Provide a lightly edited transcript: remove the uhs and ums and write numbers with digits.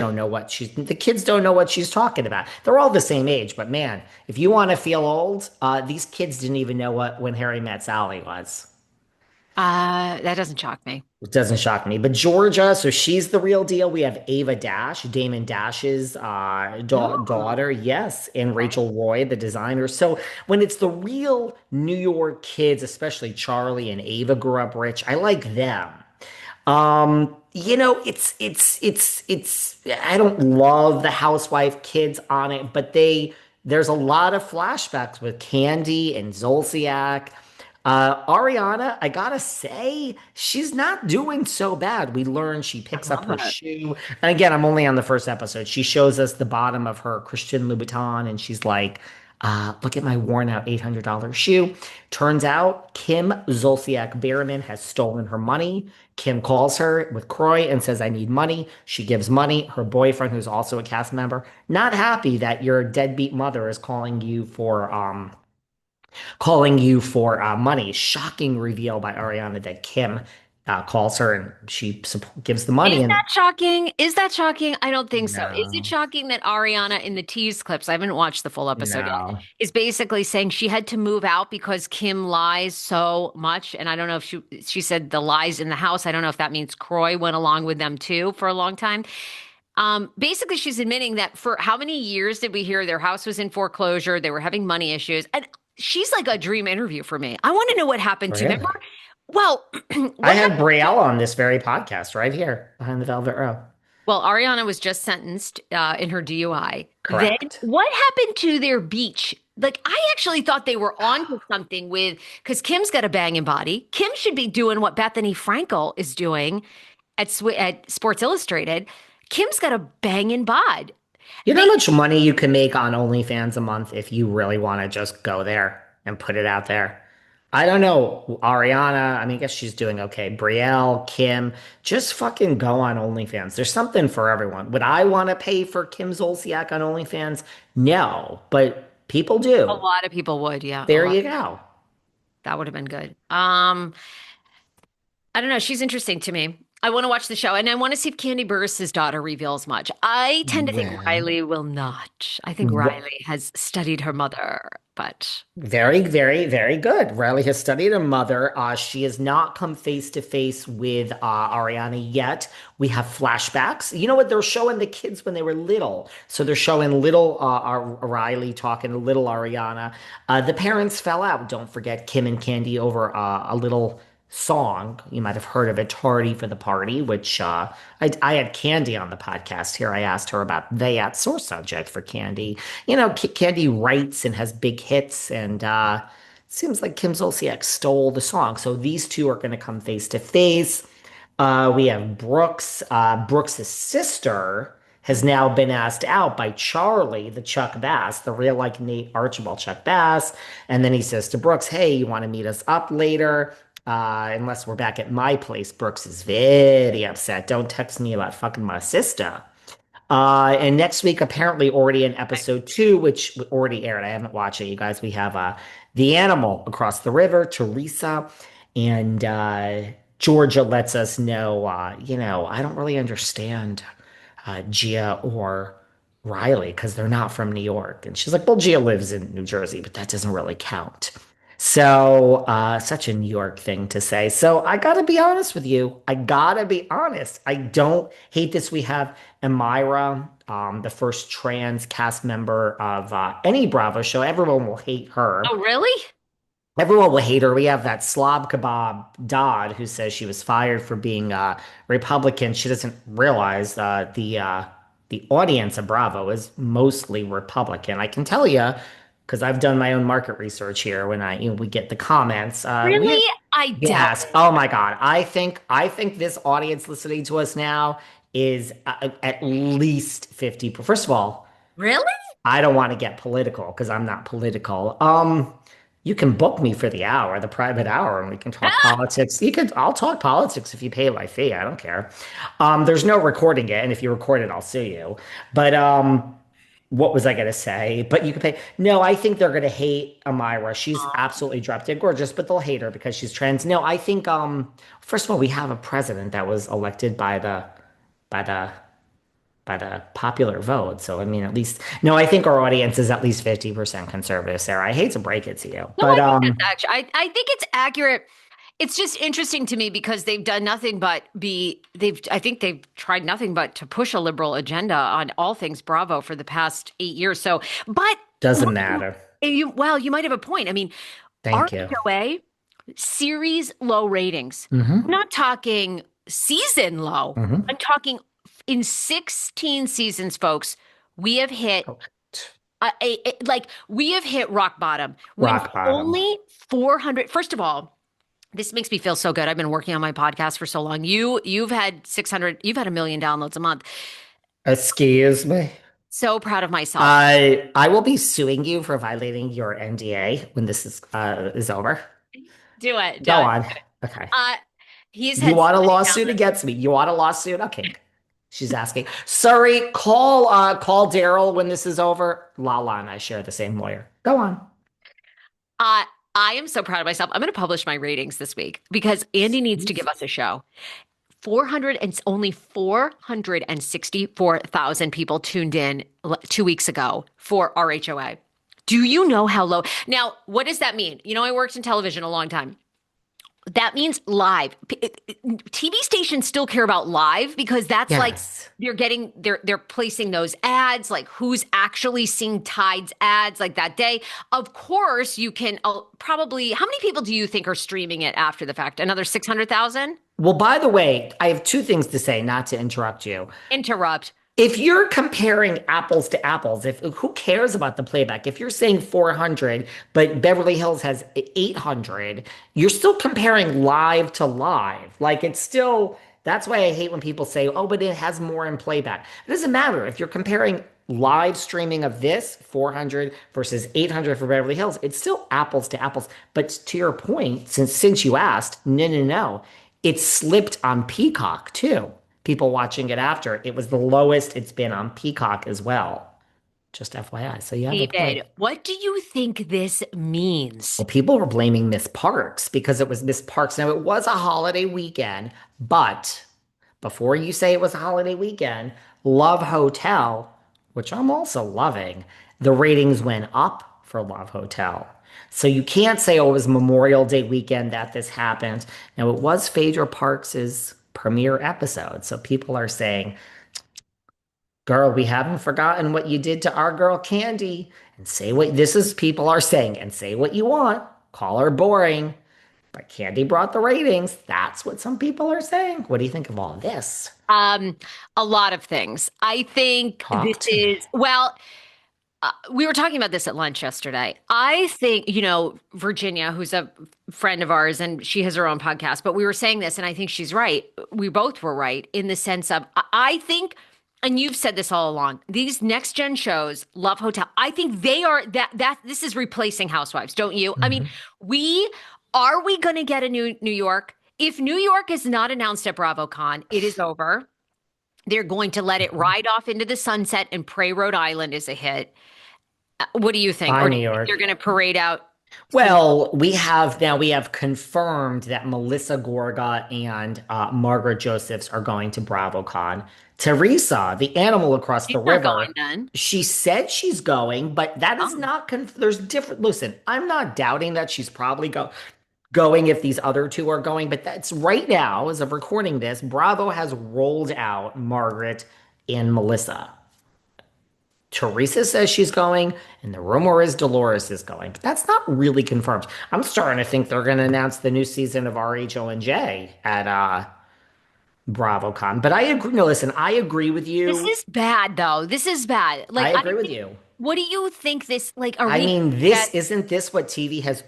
don't know what the kids don't know what she's talking about. They're all the same age, but man, if you want to feel old, these kids didn't even know what when Harry met Sally was. That doesn't shock me. It doesn't shock me. But Georgia, so she's the real deal. We have Ava Dash, Damon Dash's Ooh, daughter, yes, and okay. Rachel Roy, the designer. So when it's the real New York kids, especially Charlie and Ava grew up rich, I like them. It's I don't love the housewife kids on it, but there's a lot of flashbacks with Candy and Zolciak. Ariana, I gotta say, she's not doing so bad. We learn she I picks up love her it. shoe. And again, I'm only on the first episode. She shows us the bottom of her Christian Louboutin, and she's like, look at my worn out $800 shoe. Turns out Kim Zolciak Biermann has stolen her money. Kim calls her with Croy and says, I need money. She gives money. Her boyfriend, who's also a cast member, not happy that your deadbeat mother is calling you for money. Shocking reveal by Ariana that Kim calls her and she gives the money. Is And that shocking? Is that shocking? I don't think so. Is it no, shocking that Ariana in the tease clips, I haven't watched the full episode yet, no. is basically saying she had to move out because Kim lies so much? And I don't know if she said the lies in the house. I don't know if that means Croy went along with them too for a long time. Basically, she's admitting that for how many years did we hear their house was in foreclosure? They were having money issues. And she's like a dream interview for me. I want to know what happened to you. Remember? Really? Well, I what had happened? Brielle on this very podcast right here behind the Velvet Row. Well, Ariana was just sentenced in her DUI. Then Correct. what happened to their beach? Like, I actually thought they were on to something with, because Kim's got a banging body. Kim should be doing what Bethany Frankel is doing at Sports Illustrated. Kim's got a banging bod. You know They how much money you can make on OnlyFans a month if you really want to just go there and put it out there? I don't know. Ariana, I mean, I guess she's doing okay. Brielle, Kim, just fucking go on OnlyFans. There's something for everyone. Would I want to pay for Kim Zolciak on OnlyFans? No, but people a do. lot of people would, yeah, a There lot. you go. That would have been good. I don't know. She's interesting to me. I want to watch the show, and I want to see if Candy Burris' daughter reveals much. I tend to think Well, Riley will not. I think Riley has studied her mother, but very, very, very good. Riley has studied her mother. She has not come face to face with Ariana yet. We have flashbacks. You know what? They're showing the kids when they were little. So they're showing little Riley talking to little Ariana. The parents fell out. Don't forget Kim and Candy over a little song. You might have heard of it, Tardy for the Party, which I had Candy on the podcast here. I asked her about that source subject for Candy. You know, Candy writes and has big hits, and it seems like Kim Zolciak stole the song. So these two are going to come face to face. We have Brooks. Brooks's sister has now been asked out by Charlie, the Chuck Bass, the real like Nate Archibald Chuck Bass. And then he says to Brooks, "Hey, you want to meet us up later? Unless we're back at my place." Brooks is very upset. Don't text me about fucking my sister. And next week, apparently already in episode two, which already aired. I haven't watched it, you guys. We have the animal across the river, Teresa, and Georgia lets us know, I don't really understand Gia or Riley because they're not from New York. And she's like, well, Gia lives in New Jersey, but that doesn't really count. So, such a New York thing to say. So, I gotta be honest with you. I gotta be honest. I don't hate this. We have Amira, the first trans cast member of any Bravo show. Everyone will hate her. oh, really? Everyone will hate her. We have that slob kebab Dodd who says she was fired for being Republican. She doesn't realize the audience of Bravo is mostly Republican. I can tell you because I've done my own market research here. When we get the comments, Really? I doubt yes. it. Oh my God. I think this audience listening to us now is at least 50. First of all, Really? I don't want to get political because I'm not political. You can book me for the hour, the private hour, and we can talk politics. I'll talk politics if you pay my fee. I don't care. There's no recording it, and if you record it, I'll sue you. But what was I gonna say? But you can pay. No, I think they're gonna hate Amira. She's Um, absolutely drop dead gorgeous, but they'll hate her because she's trans. No, I think first of all, we have a president that was elected by the but a popular vote. So I mean, at least no, I think our audience is at least 50% conservative, Sarah. I hate to break it to you, No, but I think that's actually, I think it's accurate. It's just interesting to me because they've done nothing but I think they've tried nothing but to push a liberal agenda on all things Bravo for the past 8 years. So, but doesn't look, matter. well, you might have a point. I mean, Thank you. RHOA series low ratings. I'm Hmm. not talking season low. Hmm. I'm talking in 16 seasons, folks. We have hit Correct. like we have hit rock bottom when Rock bottom. only 400. First of all, this makes me feel so good. I've been working on my podcast for so long. You've had 600, you've had 1 million downloads a month. Excuse me. So proud of myself. I will be suing you for violating your NDA when this is over. Do it. Do Go it. on. Okay. Uh, he's You had so want a many lawsuit downloads. against me? You want a lawsuit? Okay. She's asking. Sorry, call Daryl when this is over. Lala and I share the same lawyer. Go on. Uh, I am so proud of myself. I'm going to publish my ratings this week because Andy needs to give us a show. 400 and only 464,000 people tuned in 2 weeks ago for RHOA. Do you know how low? Now, what does that mean? You know, I worked in television a long time. That means live. TV stations still care about live because that's like Yes. they're placing those ads, like who's actually seeing Tide's ads like that day. Of course, you can probably, how many people do you think are streaming it after the fact? Another 600,000? Well, by the way, I have two things to say, not to interrupt you. Interrupt. If you're comparing apples to apples, if who cares about the playback? If you're saying 400, but Beverly Hills has 800, you're still comparing live to live. Like it's still, that's why I hate when people say, oh, but it has more in playback. It doesn't matter. If you're comparing live streaming of this 400 versus 800 for Beverly Hills, it's still apples to apples. But to your point, since you asked, no, no, no, it slipped on Peacock too. People watching it after. It was the lowest it's been on Peacock as well. Just FYI. So you have a point. David, what do you think this means? Well, people were blaming Miss Parks because it was Miss Parks. Now, it was a holiday weekend, but before you say it was a holiday weekend, Love Hotel, which I'm also loving, the ratings went up for Love Hotel. So you can't say, oh, it was Memorial Day weekend that this happened. Now, it was Phaedra Parks's premiere episode. So people are saying, girl, we haven't forgotten what you did to our girl Candy. And say what this is people are saying, and say what you want. Call her boring. But Candy brought the ratings. That's what some people are saying. What do you think of all this? Um, a lot of things. I think this Talk to me. is, well, we were talking about this at lunch yesterday. I think, Virginia, who's a friend of ours, and she has her own podcast, but we were saying this, and I think she's right. We both were right in the sense of, I think, and you've said this all along, these next gen shows, Love Hotel, I think they are that this is replacing Housewives, don't you? I mean, Mhm. we going to get a New York? If New York is not announced at BravoCon, it is over. They're going to let it Mhm. ride off into the sunset and pray Rhode Island is a hit. What do you think? Bye, Or do New you think they're York. going to parade out some? Well, we have confirmed that Melissa Gorga and Margaret Josephs are going to BravoCon. Teresa, the animal across the She's not going river, then. she said she's going, but that is Oh, not there's different. Listen, I'm not doubting that she's probably going if these other two are going, but that's right now, as of recording this, Bravo has rolled out Margaret and Melissa. Teresa says she's going, and the rumor is Dolores is going, but that's not really confirmed. I'm starting to think they're going to announce the new season of RHONJ at BravoCon. But I agree. No, listen, I agree with this you. is bad though. This is bad. I Like I agree with think. you. What do you think? This like? Are I we mean, gonna this get? isn't this what TV has